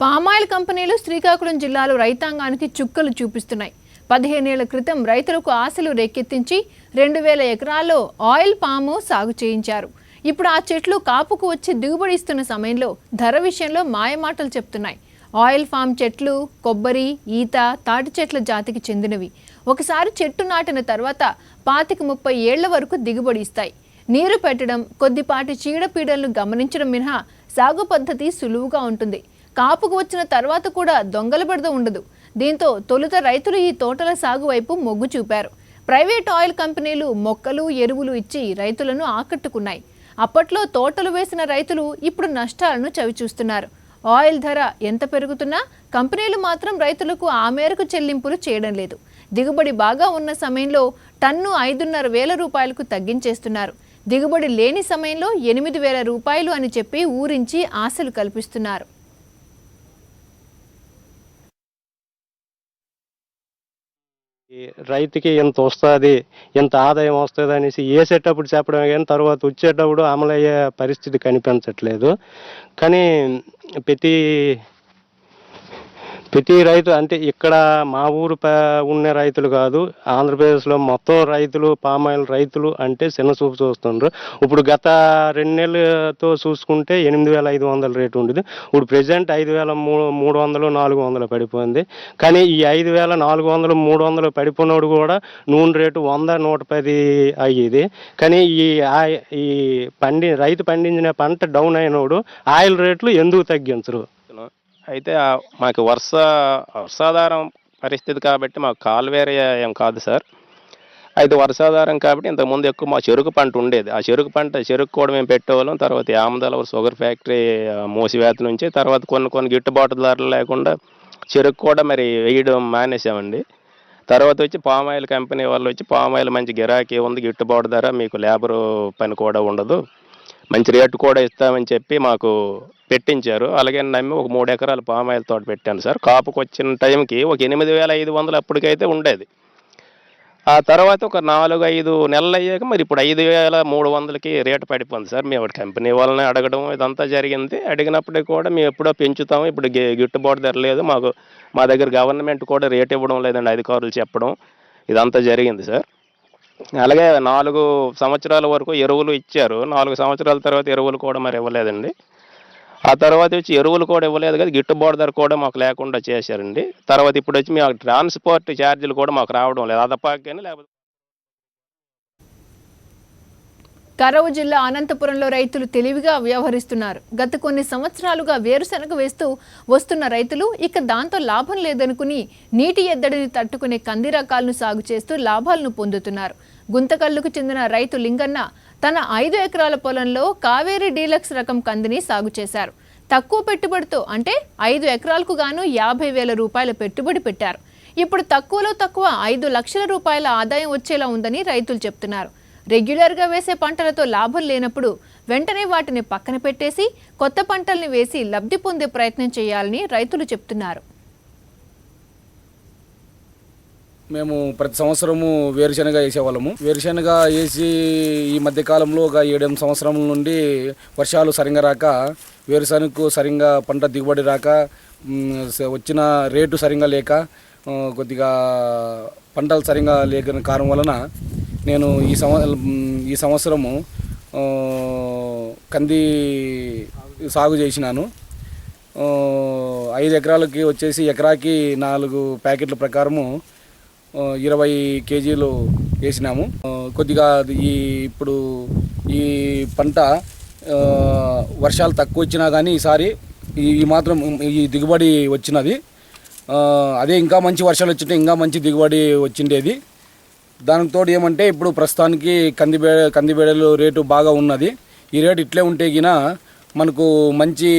Palm oil కంపెనీలు శ్రీకాకుళం జిల్లాలో రైతాంగానికి చుక్కలు చూపిస్తున్నాయి. 15 ఏళ్ల క్రితం రైతులకు ఆశలు రేకెత్తించి 2000 ఎకరాల్లో ఆయిల్ పాము సాగు చేయించారు. ఇప్పుడు ఆ చెట్లు కాపుకు వచ్చి దిగుబడి ఇస్తున్న సమయంలో ధర విషయంలో మాయమాటలు చెప్తున్నాయి. ఆయిల్ ఫామ్ చెట్లు కొబ్బరి, ఈత, తాటి చెట్ల జాతికి చెందినవి. ఒకసారి చెట్టు నాటిన తర్వాత 25-30 ఏళ్ల వరకు దిగుబడి ఇస్తాయి. నీరు పెట్టడం, కొద్దిపాటి చీడపీడలను గమనించడం మినహా సాగు పద్ధతి సులువుగా ఉంటుంది. కాపుకు వచ్చిన తర్వాత కూడా దొంగల బెడద ఉండదు. దీంతో తొలుత రైతులు ఈ తోటల సాగు వైపు మొగ్గు చూపారు. ప్రైవేట్ ఆయిల్ కంపెనీలు మొక్కలు, ఎరువులు ఇచ్చి రైతులను ఆకట్టుకున్నాయి. అప్పట్లో తోటలు వేసిన రైతులు ఇప్పుడు నష్టాలను చవిచూస్తున్నారు. ఆయిల్ ధర ఎంత పెరుగుతున్నా కంపెనీలు మాత్రం రైతులకు ఆ మేరకు చెల్లింపులు చేయడం లేదు. దిగుబడి బాగా ఉన్న సమయంలో టన్ను 5,500 రూపాయలకు తగ్గించేస్తున్నారు. దిగుబడి లేని సమయంలో 8,000 రూపాయలు అని చెప్పి ఊరించి ఆశలు కల్పిస్తున్నారు. రైతుకి ఎంత వస్తుంది, ఎంత ఆదాయం వస్తుంది అనేసి వేసేటప్పుడు చెప్పడం కానీ తర్వాత వచ్చేటప్పుడు అమలయ్యే పరిస్థితి కనిపించట్లేదు. కానీ ప్రతి రైతు అంటే ఇక్కడ మా ఊరు ఉన్న రైతులు కాదు, ఆంధ్రప్రదేశ్లో మొత్తం రైతులు పామాయిల్ రైతులు అంటే చిన్నచూపు చూస్తున్నారు. ఇప్పుడు గత 2 నెలలతో చూసుకుంటే 8,500 రేటు ఉండేది. ఇప్పుడు ప్రజెంట్ 5,300, 400 పడిపోయింది. కానీ ఈ 5,400, 300 పడిపోయినోడు కూడా నూనె రేటు 100, 110 అయ్యేది. కానీ ఈ రైతు పండించిన పంట డౌన్ అయినోడు ఆయిల్ రేట్లు ఎందుకు తగ్గించరు? అయితే మాకు వర్షాధారం పరిస్థితి కాబట్టి మాకు కాలువేరే ఏం కాదు సార్. అయితే వర్షాధారం కాబట్టి ఇంతకుముందు ఎక్కువ మా చెరుకు పంట ఉండేది. ఆ చెరుకు కూడా మేము పెట్టేవాళ్ళం. తర్వాత ఆమదాల షుగర్ ఫ్యాక్టరీ మూసివేత నుంచి తర్వాత కొన్ని గిట్టుబాటు ధరలు లేకుండా చెరుకు కూడా మరి వేయడం మానేసామండి. తర్వాత వచ్చి పామాయిల్ కంపెనీ వాళ్ళు వచ్చి పామాయిల్ మంచి గిరాకీ ఉంది, గిట్టుబాటు ధర, మీకు లేబరు పని కూడా ఉండదు, మంచి రేటు కూడా ఇస్తామని చెప్పి మాకు పెట్టించారు. అలాగే నమ్మి ఒక 3 ఎకరాలు పామాయిల్ తోట పెట్టాను సార్. కాపుకు వచ్చిన టైంకి ఒక 8,500 అప్పటికైతే ఉండేది. ఆ తర్వాత ఒక 4-5 నెలలు అయ్యాక మరి ఇప్పుడు 5,300కి రేటు పడిపోయింది సార్. మేము కంపెనీ వాళ్ళని అడగడం ఇదంతా జరిగింది. అడిగినప్పటికీ కూడా మేము ఎప్పుడో పెంచుతాము, ఇప్పుడు గిట్టుబాటు ధర లేదు, మా దగ్గర గవర్నమెంట్ కూడా రేట్ ఇవ్వడం లేదండి, అధికారులు చెప్పడం ఇదంతా జరిగింది సార్. అలాగే 4 సంవత్సరాల వరకు ఎరువులు ఇచ్చారు. 4 సంవత్సరాల తర్వాత ఎరువులు కూడా మరి ఇవ్వలేదండి. ఆ తర్వాత వచ్చి ఎరువులు కూడా ఇవ్వలేదు కదా, గిట్టుబాటు ధర కూడా మాకు లేకుండా చేశారండి. తర్వాత ఇప్పుడు వచ్చి మాకు ట్రాన్స్పోర్ట్ ఛార్జీలు కూడా మాకు రావడం లేదు, అదపాకని లేకపోతే. కరవు జిల్లా అనంతపురంలో రైతులు తెలివిగా వ్యవహరిస్తున్నారు. గత కొన్ని సంవత్సరాలుగా వేరుశనగ వేస్తూ వస్తున్న రైతులు ఇక దాంతో లాభం లేదనుకుని నీటి ఎద్దడిని తట్టుకునే కంది రకాలను సాగు చేస్తూ లాభాలను పొందుతున్నారు. గుంతకల్లుకు చెందిన రైతు లింగన్న తన 5 ఎకరాల పొలంలో కావేరీ డీలక్స్ రకం కందిని సాగు చేశారు. తక్కువ పెట్టుబడితో అంటే 5 ఎకరాలకు గాను 50,000 రూపాయల పెట్టుబడి పెట్టారు. ఇప్పుడు తక్కువలో తక్కువ 5 లక్షల రూపాయల ఆదాయం వచ్చేలా ఉందని రైతులు చెప్తున్నారు. రెగ్యులర్గా వేసే పంటలతో లాభం లేనప్పుడు వెంటనే వాటిని పక్కన పెట్టేసి కొత్త పంటల్ని వేసి లబ్ధి పొందే ప్రయత్నం చేయాలని రైతులు చెప్తున్నారు. మేము ప్రతి సంవత్సరము వేరుశనగ వేసేవాళ్ళము. వేరుశనగ వేసి ఈ మధ్యకాలంలో ఒక 7-8 సంవత్సరాల నుండి వర్షాలు సరిగ్గా రాక వేరుశనగకు సరిగ్గా పంట దిగుబడి రాక వచ్చిన రేటు సరిగ్గా లేక కొద్దిగా పంటలు సరిగ్గా లేని కారణం వలన నేను ఈ సంవత్సరము కంది సాగు చేసినాను. 5 ఎకరాలకి వచ్చేసి ఎకరాకి 4 ప్యాకెట్ల ప్రకారము 20 కేజీలు వేసినాము. కొద్దిగా ఇప్పుడు ఈ పంట వర్షాలు తక్కువ వచ్చినా కానీ ఈసారి ఈ మాత్రం ఈ దిగుబడి వచ్చినది. అదే ఇంకా మంచి వర్షాలు వచ్చింటే ఇంకా మంచి దిగుబడి వచ్చిండేది. దానికి తోడు ఏమంటే ఇప్పుడు ప్రస్తుతానికి కందిబేడలు రేటు బాగా ఉన్నది. ఈ రేటు ఇట్లే ఉంటే గిన మనకు మంచి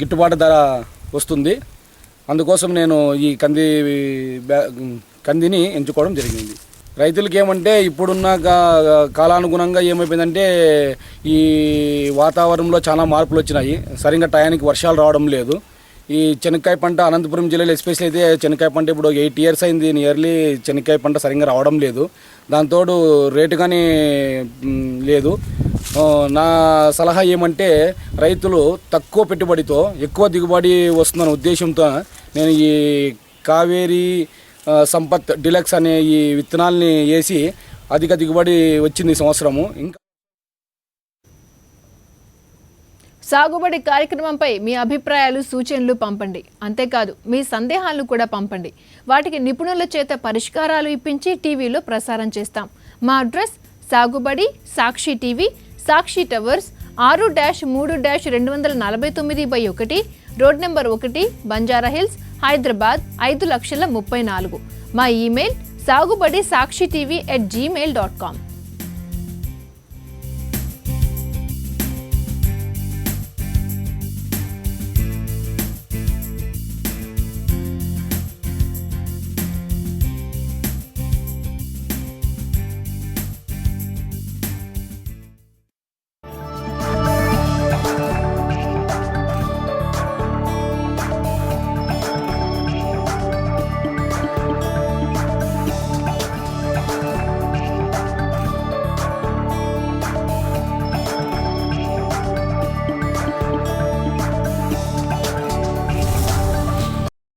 గిట్టుబాటు ధర వస్తుంది. అందుకోసం నేను ఈ కందిని ఎంచుకోవడం జరిగింది. రైతులకి ఏమంటే ఇప్పుడున్న కాలానుగుణంగా ఏమైపోయిందంటే ఈ వాతావరణంలో చాలా మార్పులు వచ్చినాయి. సరిగ్గా టయానికి వర్షాలు రావడం లేదు. ఈ చెనక్కాయ పంట అనంతపురం జిల్లాలో ఎస్పెషల్ అయితే చెనక్కాయ పంట ఇప్పుడు 8 years అయింది నియర్లీ చెనక్కాయ పంట సరిగ్గా రావడం లేదు. దాంతోడు రేటు కానీ లేదు. నా సలహా ఏమంటే రైతులు తక్కువ పెట్టుబడితో ఎక్కువ దిగుబడి వస్తుందన్న ఉద్దేశంతో నేను ఈ కావేరీ సంపత్ డిలక్స్ అనే ఈ విత్తనాల్ని వేసి అధిక దిగుబడి వచ్చింది ఈ సంవత్సరము. ఇంకా సాగుబడి కార్యక్రమంపై మీ అభిప్రాయాలు సూచనలు పంపండి. అంతేకాదు మీ సందేహాలను కూడా పంపండి. వాటికి నిపుణుల చేత పరిష్కారాలు ఇప్పించి టీవీలో ప్రసారం చేస్తాం. మా address Sagubadi Sakshi TV, Sakshi towers, 6-3-249/1 road number 1, Banjara Hills, Hyderabad 5,34,000. మా ఈమెయిల్ sagubadi sakshi tv@gmail.com.